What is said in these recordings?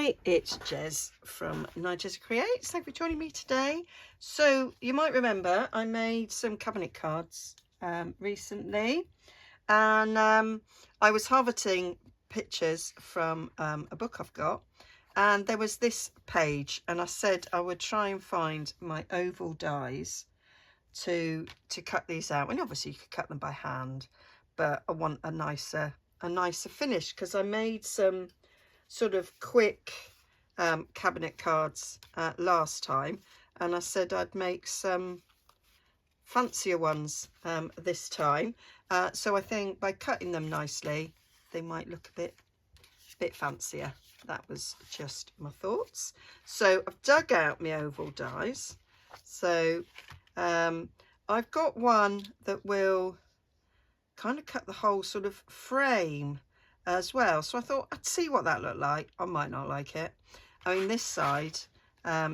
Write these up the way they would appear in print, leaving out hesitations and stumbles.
Hi, it's Jez from Nigezza Creates. Thank you for joining me today. So you might remember I made some cabinet cards recently, and I was harvesting pictures from a book I've got, and there was this page, and I said I would try and find my oval dies to cut these out. And obviously you could cut them by hand, but I want a nicer finish, because I made some sort of quick cabinet cards last time, and I said I'd make some fancier ones this time, so I think by cutting them nicely they might look a bit fancier. That was just my thoughts. So I've dug out my oval dies. So I've got one that will kind of cut the whole sort of frame as well, so I thought I'd see what that looked like. I might not like it. I mean, this side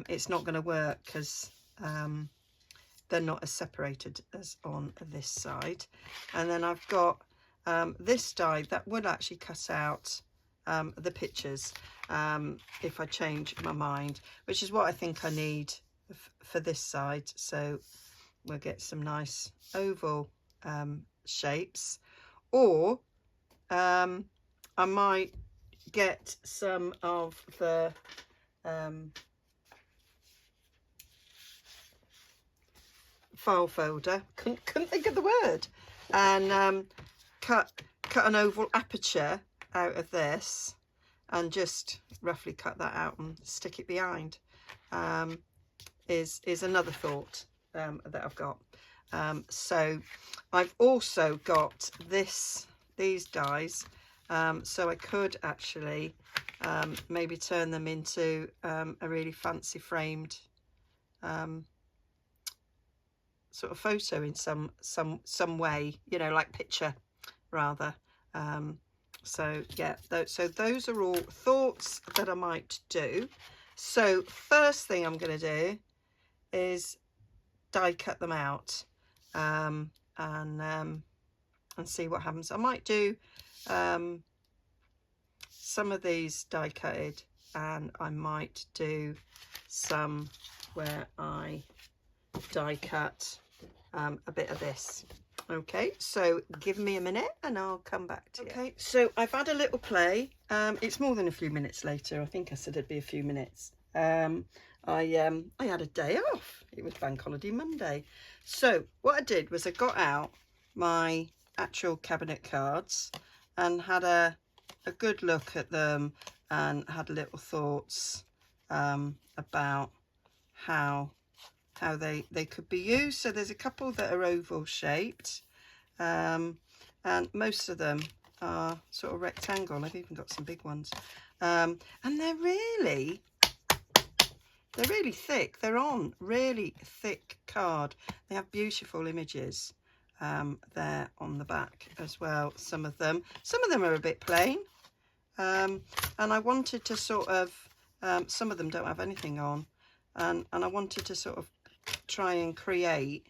it's not going to work because they're not as separated as on this side. And then I've got this die that would actually cut out the pictures if I change my mind, which is what I think I need for this side. So we'll get some nice oval shapes, or I might get some of the file folder, couldn't think of the word, and cut an oval aperture out of this and just roughly cut that out and stick it behind, is another thought that I've got. So I've also got these dies, so I could actually maybe turn them into a really fancy framed sort of photo in some way, you know, like picture rather. So yeah, so those are all thoughts that I might do. So first thing I'm going to do is die cut them out and see what happens. I might do some of these die cutted, and I might do some where I die cut a bit of this. Okay, so give me a minute and I'll come back to you. Okay, so I've had a little play. It's more than a few minutes later. I think I said it'd be a few minutes. I had a day off. It was Bank Holiday Monday. So what I did was I got out my actual cabinet cards and had a good look at them, and had little thoughts about how they could be used. So there's a couple that are oval shaped, and most of them are sort of rectangle. I've even got some big ones, and they're really thick. They're on really thick card. They have beautiful images there on the back as well. Some of them are a bit plain, and I wanted to sort of some of them don't have anything on, and I wanted to sort of try and create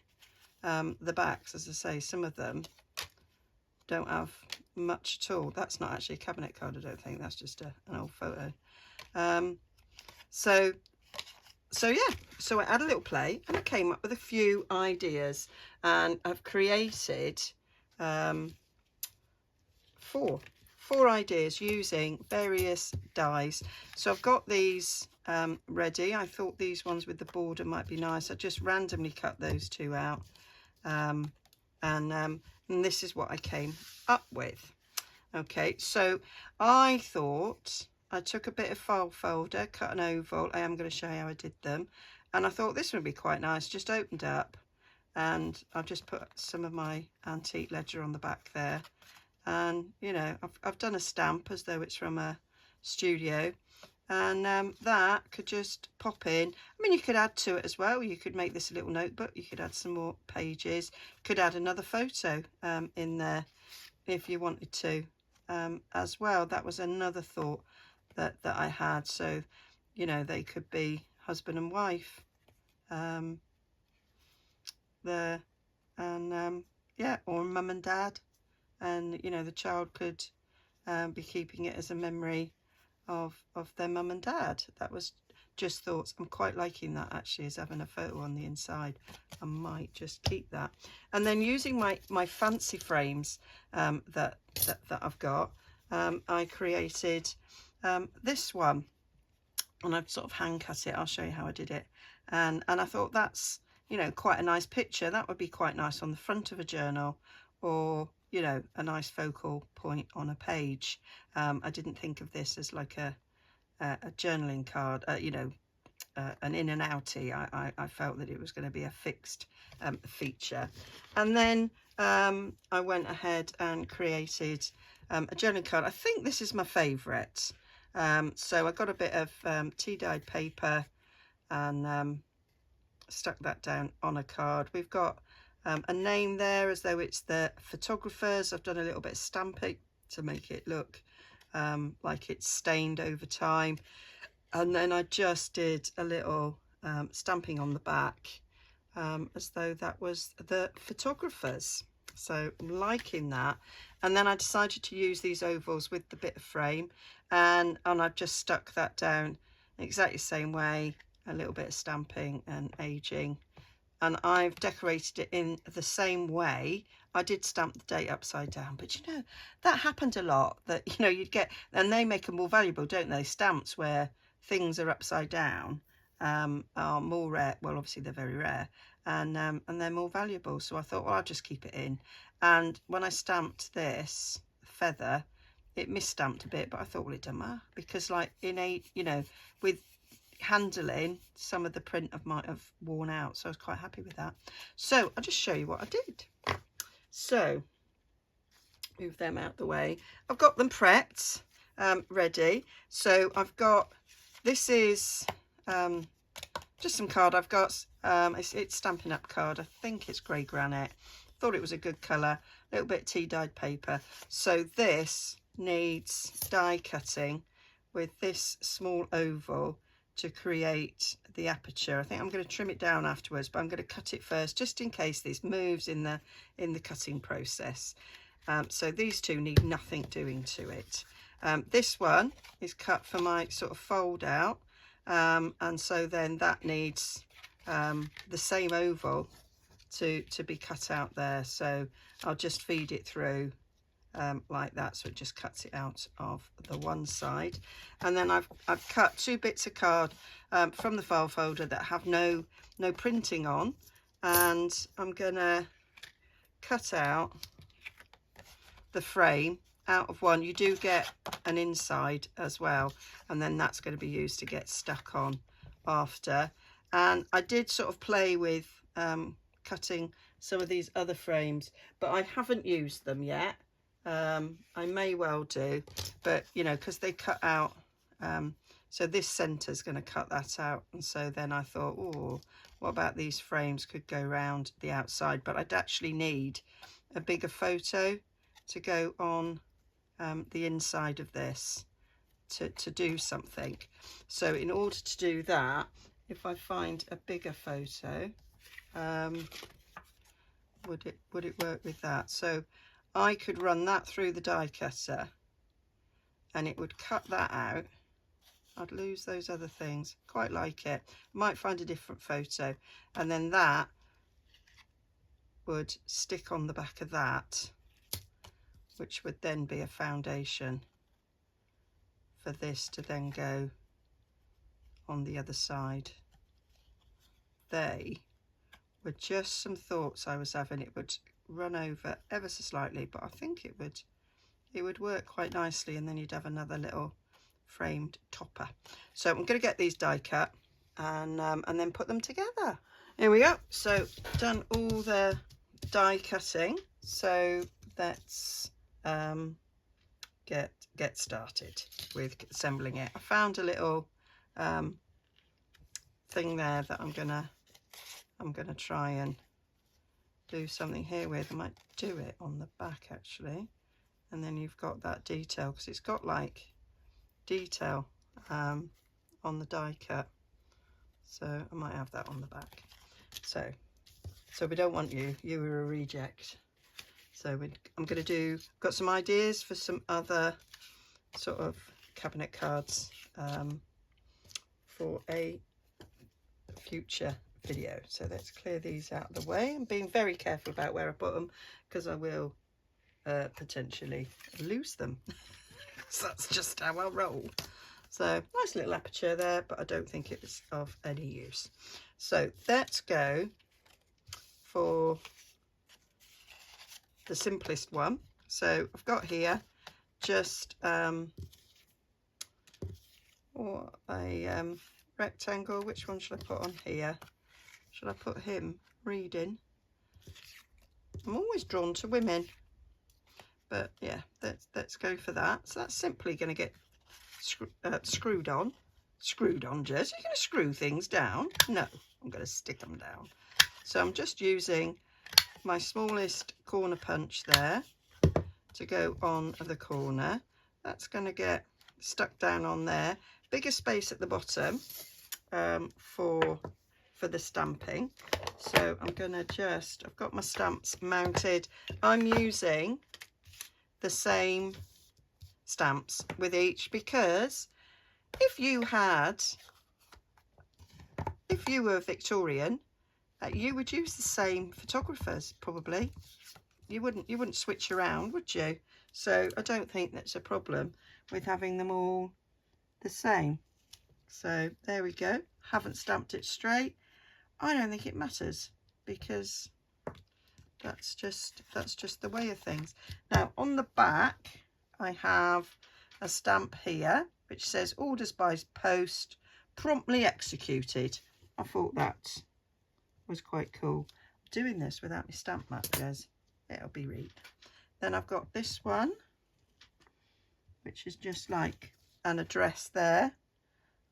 the backs. As I say, some of them don't have much at all. That's not actually a cabinet card, I don't think. That's just an old photo. So yeah, so I had a little play and I came up with a few ideas, and I've created four ideas using various dies. So I've got these ready. I thought these ones with the border might be nice. I just randomly cut those two out, and this is what I came up with. Okay, so I thought I took a bit of file folder, cut an oval. I am going to show you how I did them, and I thought this would be quite nice. Just opened up, and I've just put some of my antique ledger on the back there, and you know, I've done a stamp as though it's from a studio, and that could just pop in. I mean, you could add to it as well. You could make this a little notebook. You could add some more pages. Could add another photo in there if you wanted to as well. That was another thought that I had. So, you know, they could be husband and wife there, and yeah, or mum and dad, and you know, the child could be keeping it as a memory of their mum and dad. That was just thoughts. I'm quite liking that actually, as having a photo on the inside. I might just keep that. And then using my fancy frames that I've got, I created this one, and I've sort of hand cut it. I'll show you how I did it. And I thought that's, you know, quite a nice picture. That would be quite nice on the front of a journal, or, you know, a nice focal point on a page. I didn't think of this as like a journaling card, you know, an in and outie. I felt that it was going to be a fixed feature. And then I went ahead and created a journaling card. I think this is my favourite. So I got a bit of tea dyed paper and stuck that down on a card. We've got a name there as though it's the photographers. I've done a little bit of stamping to make it look like it's stained over time. And then I just did a little stamping on the back as though that was the photographers. So I'm liking that. And then I decided to use these ovals with the bit of frame, and I've just stuck that down exactly the same way, a little bit of stamping and aging. And I've decorated it in the same way. I did stamp the date upside down, but you know, that happened a lot, that, you know, you'd get, and they make them more valuable, don't they? Stamps where things are upside down are more rare. Well, obviously they're very rare, and they're more valuable. So I thought, well, I'll just keep it in. And when I stamped this feather, it misstamped a bit, but I thought, well, it doesn't matter, because like in a, you know, with handling, some of the print might have worn out, so I was quite happy with that. So I'll just show you what I did. So move them out the way. I've got them prepped, ready. So I've got, this is just some card I've got. It's Stampin' Up card. I think it's grey granite. Thought it was a good colour. A little bit tea dyed paper. So this needs die cutting with this small oval to create the aperture. I think I'm going to trim it down afterwards, but I'm going to cut it first just in case this moves in the cutting process. So these two need nothing doing to it. This one is cut for my sort of fold out, and so then that needs the same oval to be cut out there. So I'll just feed it through like that, so it just cuts it out of the one side. And then I've cut 2 bits of card from the file folder that have no printing on, and I'm gonna cut out the frame out of one. You do get an inside as well, and then that's going to be used to get stuck on after. And I did sort of play with cutting some of these other frames, but I haven't used them yet. I may well do, but you know, because they cut out, so this centre is going to cut that out, and so then I thought, oh, what about these frames could go round the outside, but I'd actually need a bigger photo to go on the inside of this to do something. So in order to do that, if I find a bigger photo, would it work with that? So I could run that through the die cutter and it would cut that out. I'd lose those other things. Quite like it. Might find a different photo, and then that would stick on the back of that, which would then be a foundation for this to then go on the other side. They were just some thoughts I was having. It would run over ever so slightly, but I think it would work quite nicely, and then you'd have another little framed topper. So I'm going to get these die cut and then put them together. Here we go. So done all the die cutting, so let's get started with assembling it. I found a little thing there that I'm gonna try and do something here with. I might do it on the back actually, and then you've got that detail, because it's got like detail on the die cut, so I might have that on the back. So we don't want you were a reject. So I'm going to got some ideas for some other sort of cabinet cards for a future video. So let's clear these out of the way. I'm being very careful about where I put them because I will potentially lose them. So that's just how I roll. So nice little aperture there, but I don't think it's of any use. So let's go for the simplest one. So I've got here just rectangle. Which one should I put on here? Should I put him reading? I'm always drawn to women, but yeah, let's go for that. So that's simply going to get screwed on, Jess. You're going to screw things down? No, I'm going to stick them down. So I'm just using my smallest corner punch there to go on the corner. That's going to get stuck down on there. Bigger space at the bottom for the stamping. So I'm going to I've got my stamps mounted. I'm using the same stamps with each, because if you were Victorian, you would use the same photographers probably. You wouldn't switch around, would you? So I don't think that's a problem with having them all the same. So there we go. Haven't stamped it straight. I don't think it matters, because that's just the way of things. Now on the back I have a stamp here which says orders by post promptly executed. I thought that was quite cool. Doing this without my stamp map, guys. It'll be read. Then I've got this one, which is just like an address there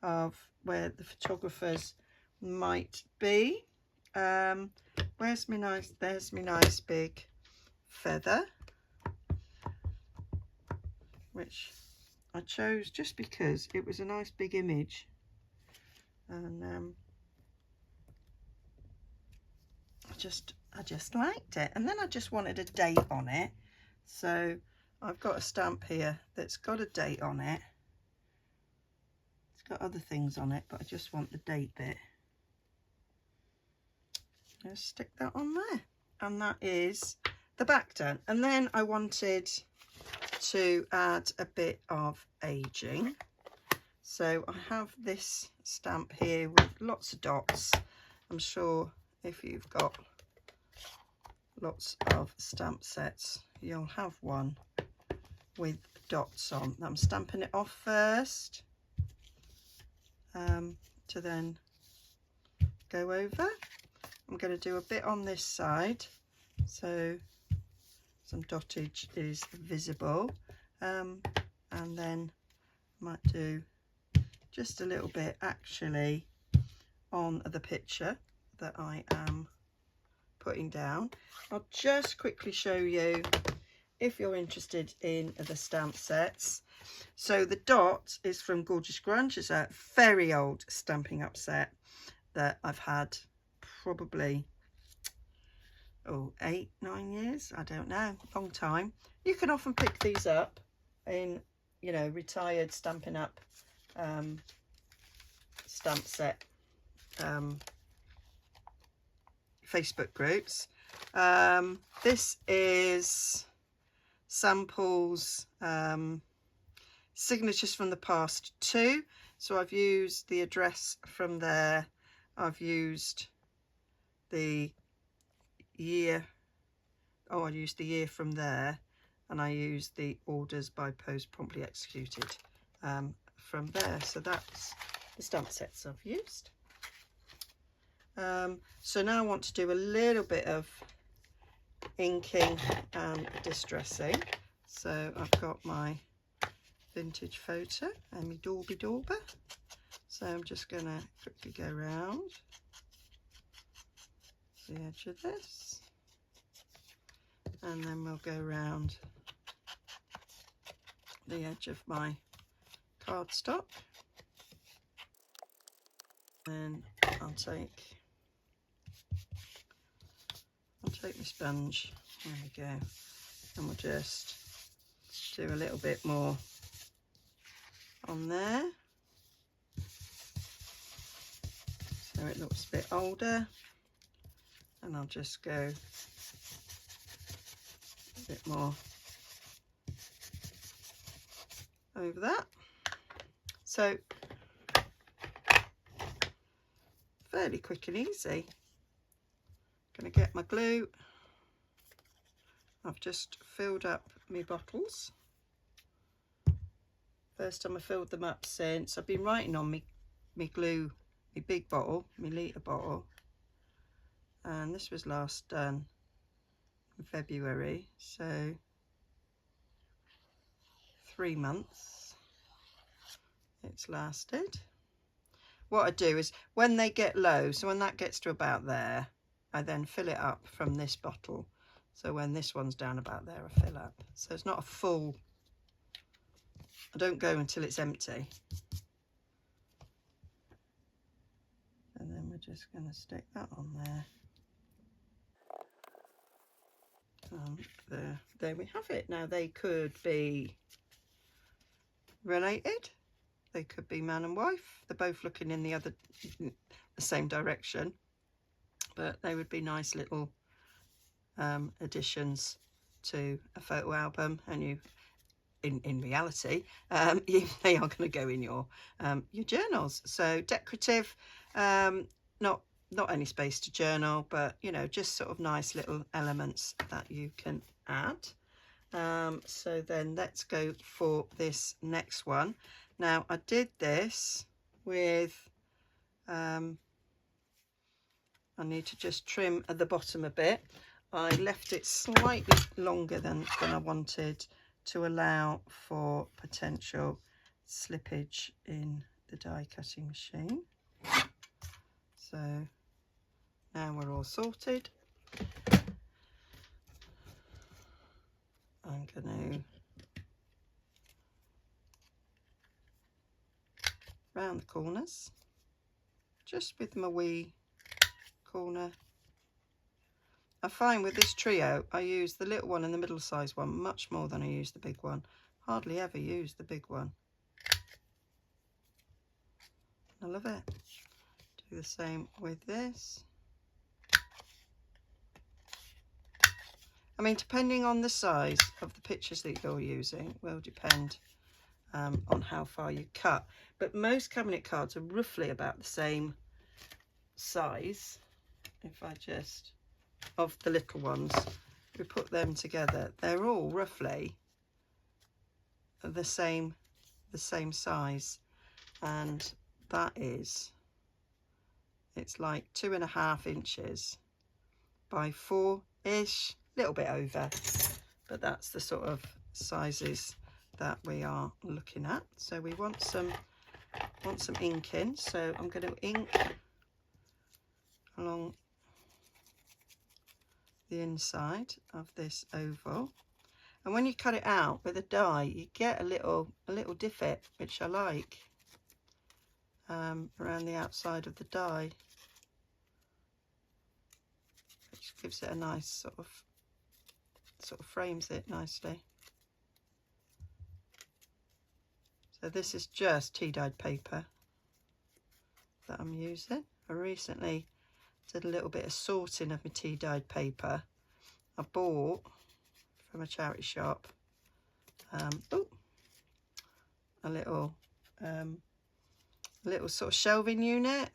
of where the photographers might be. There's my nice big feather, which I chose just because it was a nice big image, and I just liked it. And then I just wanted a date on it, so I've got a stamp here that's got a date on it. It's got other things on it, but I just want the date bit. Just stick that on there, and that is the back done. And then I wanted to add a bit of aging, so I have this stamp here with lots of dots. I'm sure if you've got lots of stamp sets, you'll have one with dots on. I'm stamping it off first to then go over. I'm going to do a bit on this side so some dottage is visible, and then I might do just a little bit actually on the picture that I am putting down. I'll just quickly show you if you're interested in the stamp sets. So the dot is from Gorgeous Grunge. It's a very old Stampin' Up set that I've had probably 8-9 years, I don't know, long time. You can often pick these up in, you know, retired Stampin' Up stamp set Facebook groups. This is samples, signatures from the past 2. So I've used the address from there, I've used the year, I used the year from there, and I used the orders by post promptly executed from there. So that's the stamp sets I've used. So now I want to do a little bit of inking and distressing. So I've got my vintage photo and my Dorby Dauber. So I'm just going to quickly go around the edge of this, and then we'll go around the edge of my cardstock, and I'll take my sponge, there we go, and we'll just do a little bit more on there. So it looks a bit older. And I'll just go a bit more over that. So fairly quick and easy. Going to get my glue. I've just filled up my bottles. First time I filled them up since. I've been writing on me glue, my big bottle, my litre bottle. And this was last done in February, so 3 months it's lasted. What I do is when they get low, so when that gets to about there, I then fill it up from this bottle. So when this one's down about there, I fill up. So it's not a full, I don't go until it's empty. And then we're just going to stick that on there. There we have it. Now they could be related. They could be man and wife. They're both looking in the same direction. But they would be nice little additions to a photo album, and you, in reality, they are going to go in your journals. So decorative, not any space to journal, but you know, just sort of nice little elements that you can add. So then let's go for this next one. Now I did this with I need to just trim at the bottom a bit. I left it slightly longer than I wanted to allow for potential slippage in the die cutting machine. So now we're all sorted. I'm going to round the corners just with my wee corner. I find with this trio I use the little one and the middle size one much more than I use the big one. Hardly ever use the big one. I love it. Do the same with this. I mean, depending on the size of the pictures that you're using will depend on how far you cut, but most cabinet cards are roughly about the same size. If I just, of the little ones, we put them together, they're all roughly the same size, and that is, it's like 2.5 inches by 4-ish, little bit over, but that's the sort of sizes that we are looking at. So we want some ink in, so I'm going to ink along the inside of this oval, and when you cut it out with a die you get a little divot, which I like, around the outside of the die, which gives it a nice sort of frames it nicely. So this is just tea dyed paper that I'm using. I recently did a little bit of sorting of my tea dyed paper. I bought from a charity shop a little sort of shelving unit,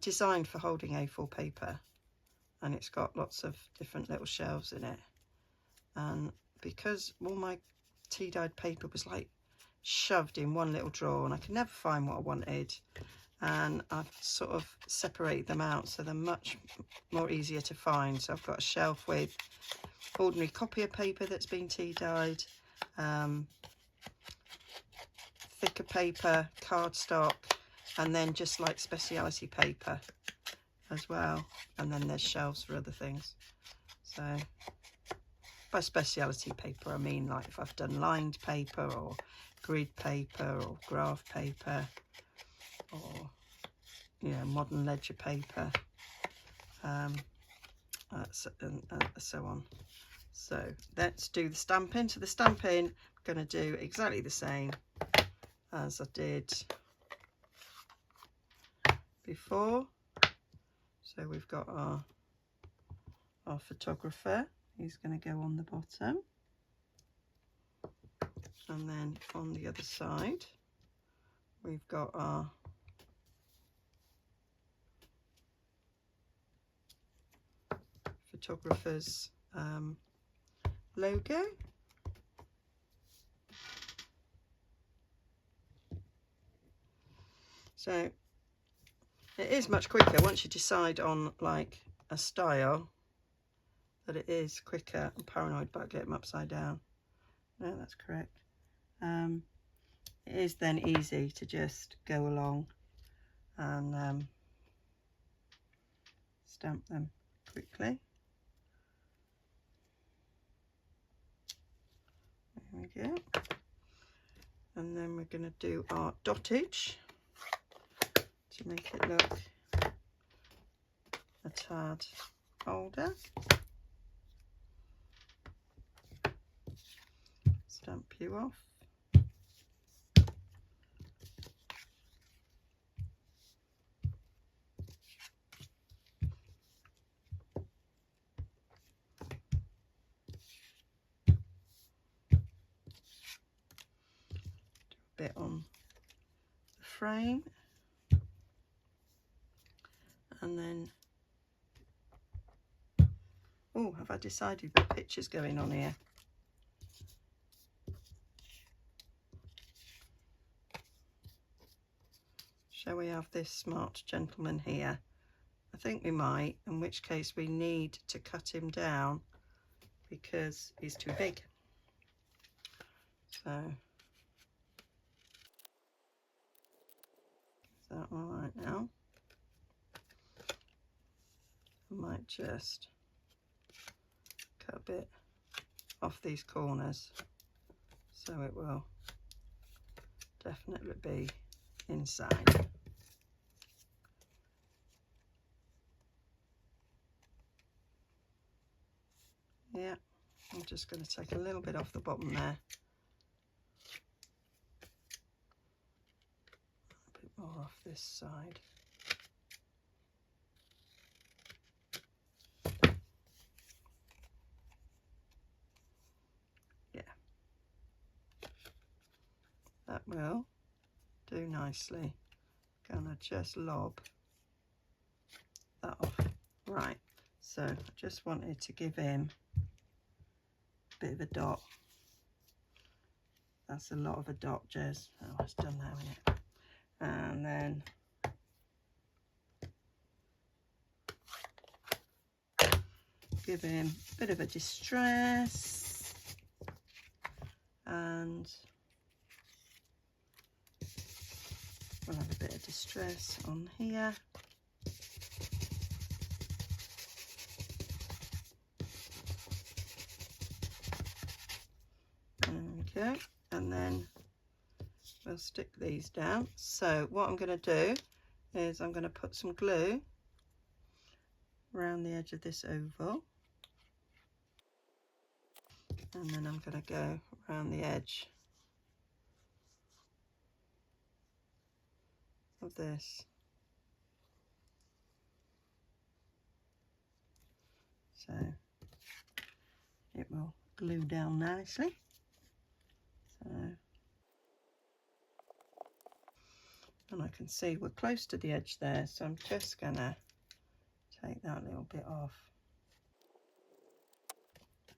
designed for holding A4 paper, and it's got lots of different little shelves in it. And because all my tea dyed paper was like shoved in one little drawer and I could never find what I wanted, and I've sort of separated them out so they're much more easier to find. So I've got a shelf with ordinary copier paper that's been tea dyed, thicker paper, cardstock, and then just like speciality paper as well, and then there's shelves for other things. So by speciality paper I mean like if I've done lined paper or grid paper or graph paper or, you know, modern ledger paper, and so on. So let's do the stamping. So the stamping, going to do exactly the same as I did before. So we've got our photographer, he's going to go on the bottom, and then on the other side we've got our photographer's logo. So it is much quicker once you decide on like a style, that it is quicker. I'm paranoid about getting them upside down. No, that's correct. It is then easy to just go along and stamp them quickly. There we go. And then we're going to do our dottage to make it look a tad older. Stamp you off. Bit on the frame, and then oh, have I decided what picture's going on here? Shall we have this smart gentleman here? I think we might, in which case we need to cut him down because he's too big. So is that all right now? I might just cut a bit off these corners so it will definitely be inside. Yeah, I'm just going to take a little bit off the bottom there. A bit more off this side. Yeah, that will do nicely. Gonna just lob that off. Right, so I just wanted to give him a bit of a dot. That's a lot of a dot, Jez. Oh, it's done now, isn't it? And then give him a bit of a distress, and we'll have a bit of distress on here. There we go. And then we'll stick these down. So what I'm going to do is I'm going to put some glue around the edge of this oval, and then I'm going to go around the edge of this. So it will glue down nicely. So, and I can see we're close to the edge there, so I'm just gonna take that little bit off.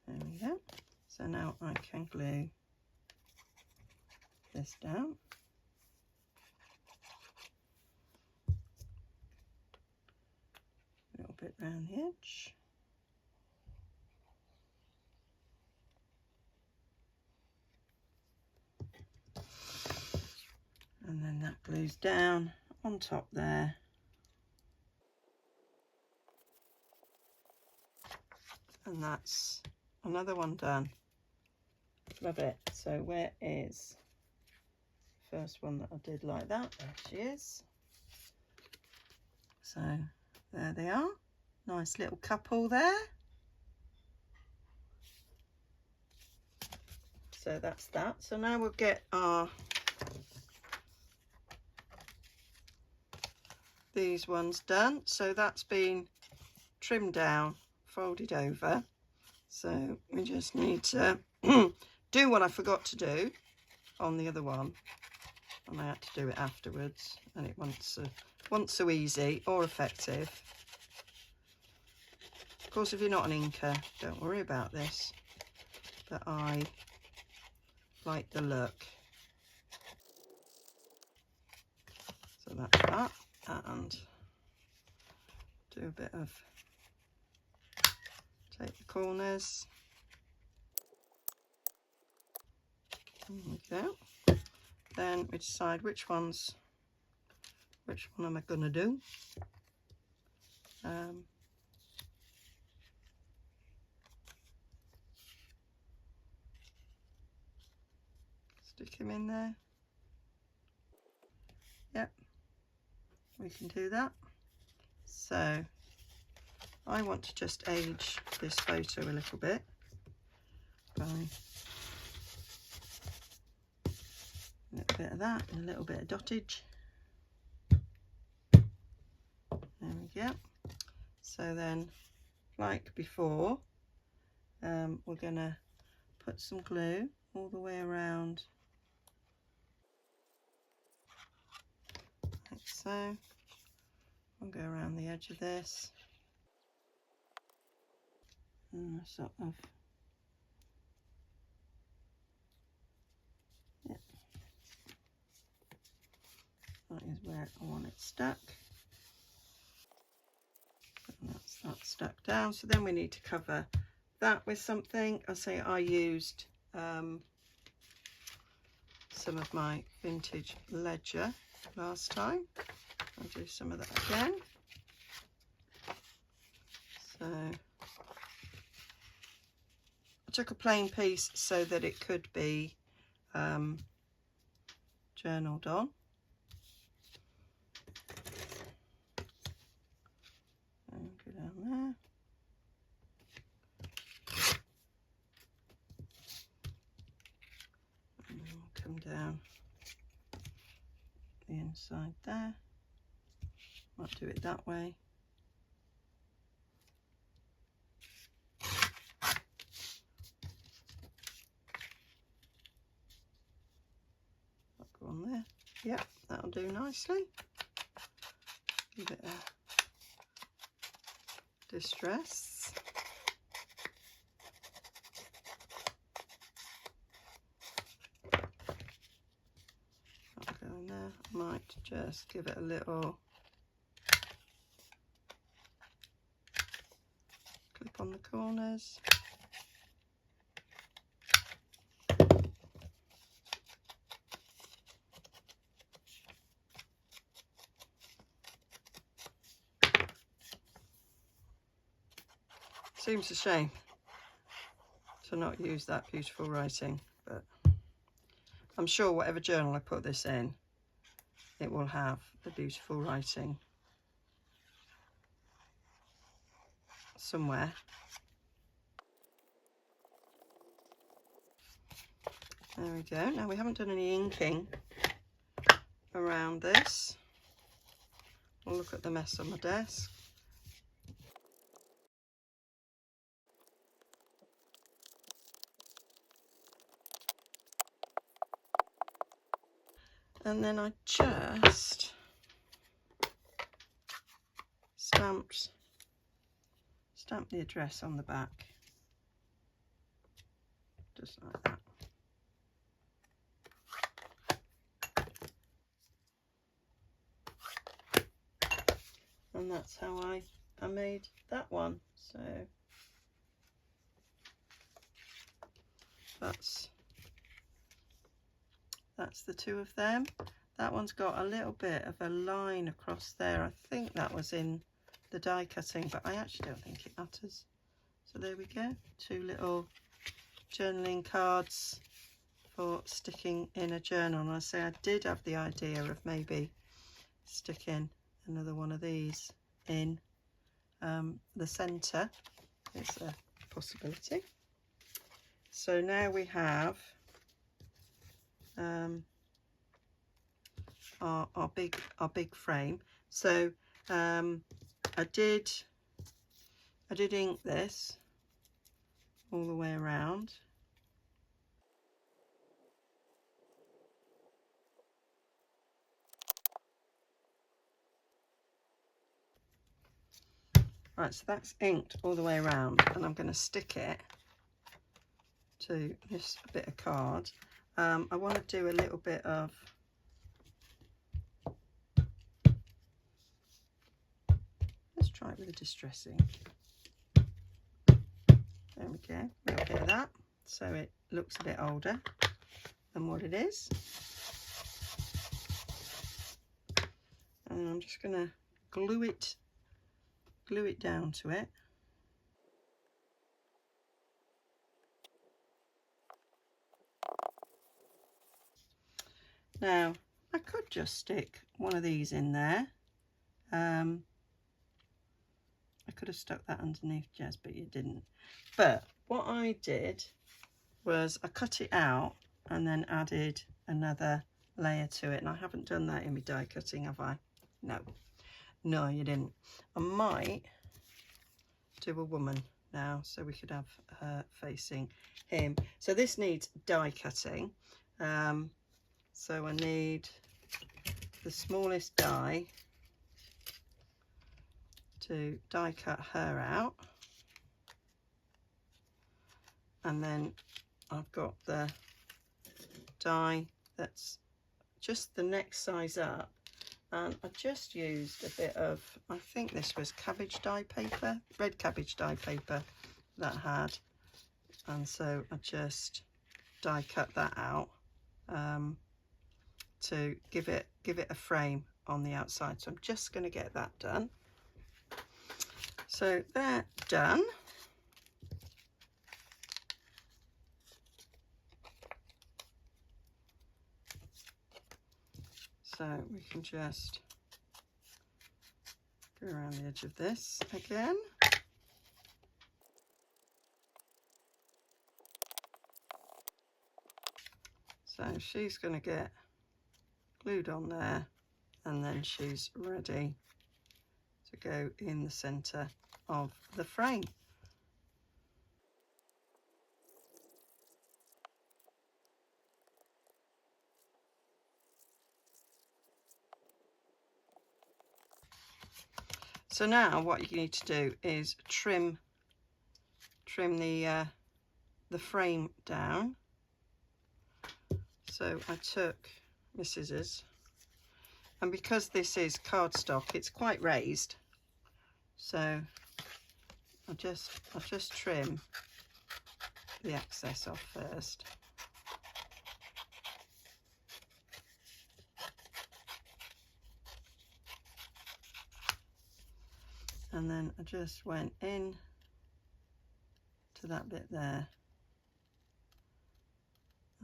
There we go. So now I can glue this down. A little bit round the edge. And then that glues down on top there. And that's another one done. Love it. So where is the first one that I did like that? There she is. So there they are. Nice little couple there. So that's that. So now we'll get our these ones done. So that's been trimmed down, folded over. So we just need to do what I forgot to do on the other one, and I had to do it afterwards, and it wasn't so easy or effective. Of course, if you're not an inker, don't worry about this, but I like the look. So that's that, and do a bit of, take the corners. There we go. Then we decide which one am I going to do. Stick him in there. Yep, we can do that. So I want to just age this photo a little bit by a little bit of that and a little bit of dottage. There we go. So then, like before, we're going to put some glue all the way around, like so. I'll go around the edge of this and sort of, yeah, that is where I want it stuck. And that's that stuck down. So then we need to cover that with something. I say I used some of my vintage ledger last time. I'll do some of that again. So I took a plain piece so that it could be journaled on. And go down there. And then we'll come down the inside there. Might do it that way. Go on there. Yep, that'll do nicely. Give it a distress. That'll go in there. I might just give it a little clip on the corners. Seems a shame to not use that beautiful writing, but I'm sure whatever journal I put this in, it will have the beautiful writing somewhere. There we go. Now we haven't done any inking around this. We'll look at the mess on my desk. And then I just stamped the address on the back, just like that. And that's how I made that one. So that's the two of them. That one's got a little bit of a line across there. I think that was in the die cutting, but I actually don't think it matters. So there we go, two little journaling cards for sticking in a journal. And I say I did have the idea of maybe sticking another one of these in the centre. It's a possibility. So now we have our big frame. So I did ink this all the way around. Right, so that's inked all the way around, and I'm going to stick it to this bit of card. I want to do a little bit of let's try it with a distress ink. There we go, a little bit of that, so it looks a bit older than what it is. And I'm just going to glue it down to it. Now I could just stick one of these in there. I could have stuck that underneath, Jazz, but you didn't. But what I did was I cut it out and then added another layer to it, and I haven't done that in my die cutting, have I? No, you didn't. I might do a woman now, so we could have her facing him. So this needs die cutting. So I need the smallest die to die cut her out, and then I've got the die that's just the next size up, and I just used a bit of, I think this was cabbage dye paper, red cabbage dye paper that I had, and so I just die cut that out to give it a frame on the outside. So I'm just going to get that done. So they're done. So we can just go around the edge of this again. So she's going to get glued on there, and then she's ready to go in the centre of the frame. So now what you need to do is trim the frame down. So I took my scissors, and because this is cardstock, it's quite raised, so I'll just trim the excess off first. And then I just went in to that bit there,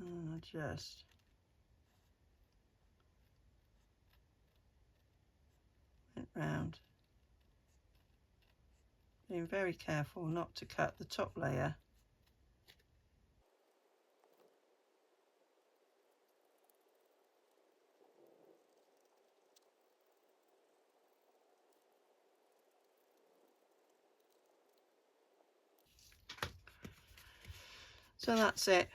and I just went round, being very careful not to cut the top layer. So that's it,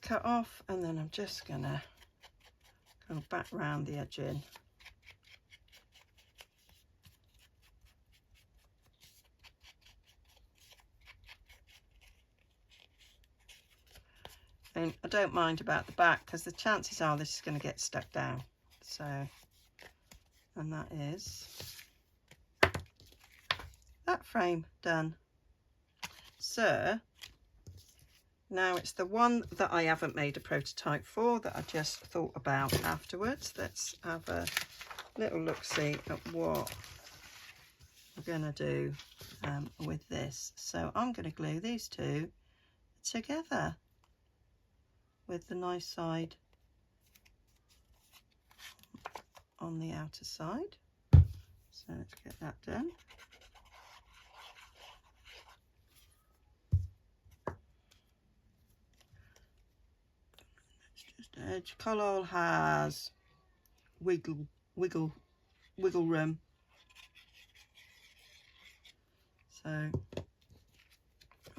cut off, and then I'm just gonna go back round the edge in. And I don't mind about the back, because the chances are this is going to get stuck down. So, and that is that frame done. So now it's the one that I haven't made a prototype for, that I just thought about afterwards. Let's have a little look-see at what we're going to do with this. So I'm going to glue these two together with the nice side on the outer side. So let's get that done. Let's just the Collall has wiggle room, so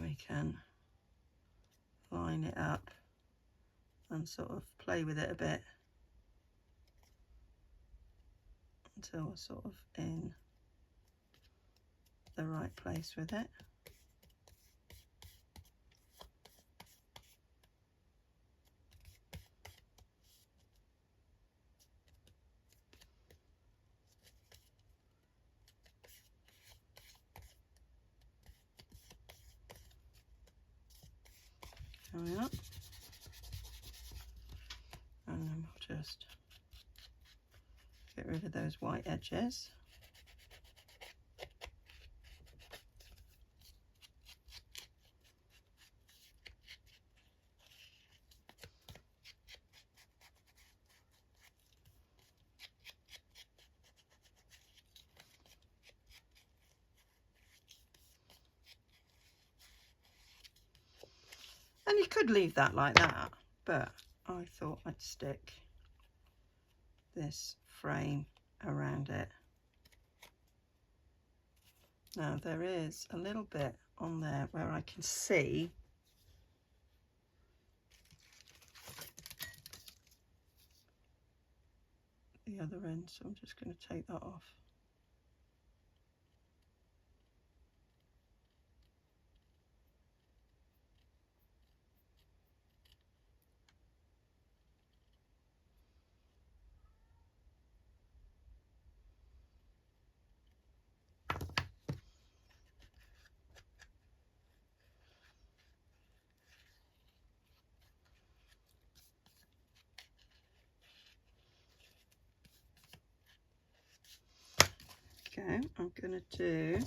we can line it up and sort of play with it a bit until we're sort of in the right place with it. There we are. And then we'll just get rid of those white edges. And you could leave that like that, but I thought I'd stick this frame around it. Now there is a little bit on there where I can see the other end, so I'm just going to take that off. Okay, I'm going to do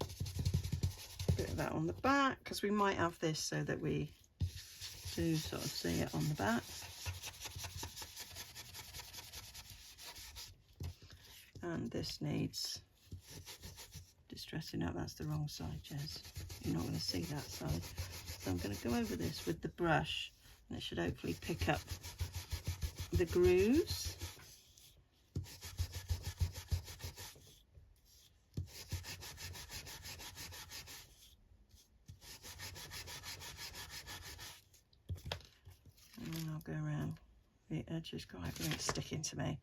a bit of that on the back, because we might have this so that we do sort of see it on the back. And this needs distressing up. That's the wrong side, Jez. You're not going to see that side. So I'm going to go over this with the brush, and it should hopefully pick up the grooves. And then I'll go around the edges. God, everything's sticking to me.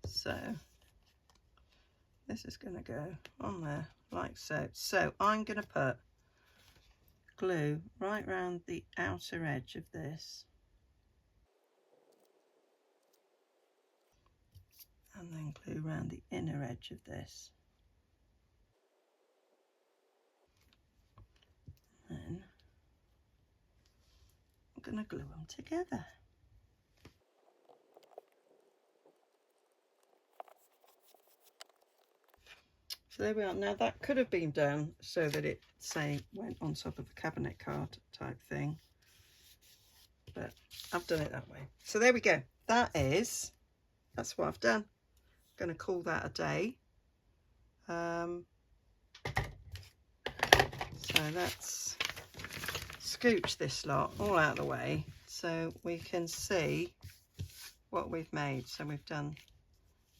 So this is going to go on there like so. So I'm going to put glue right round the outer edge of this, and then glue around the inner edge of this. Then I'm going to glue them together. So there we are. Now that could have been done so that it, say, went on top of a cabinet card type thing, but I've done it that way. So there we go. That's what I've done. I'm going to call that a day. So let's scooch this lot all out of the way so we can see what we've made. So we've done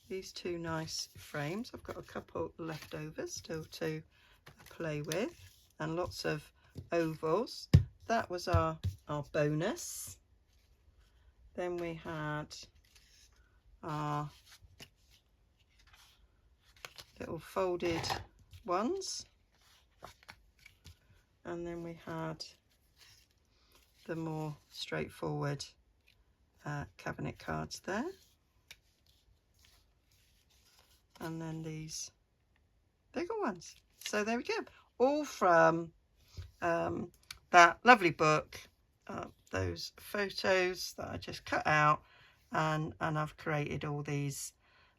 these two nice frames. I've got a couple left over still to play with, and lots of ovals. That was our bonus. Then we had our little folded ones, and then we had the more straightforward cabinet cards there. And then these bigger ones. So there we go. All from that lovely book, those photos that I just cut out, and I've created all these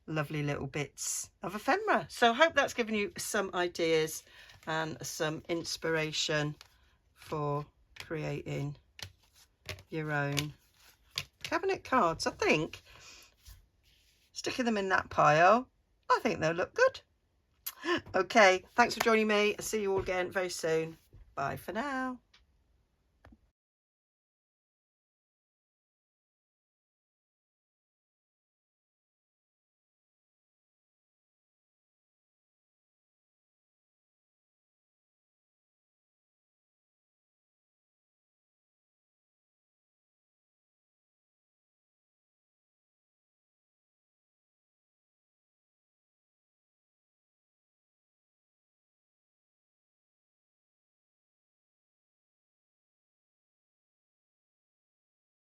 lovely little bits of ephemera. So I hope that's given you some ideas and some inspiration for creating your own cabinet cards. I think sticking them in that pile, I think they'll look good. Okay, thanks for joining me. I'll see you all again very soon. Bye for now.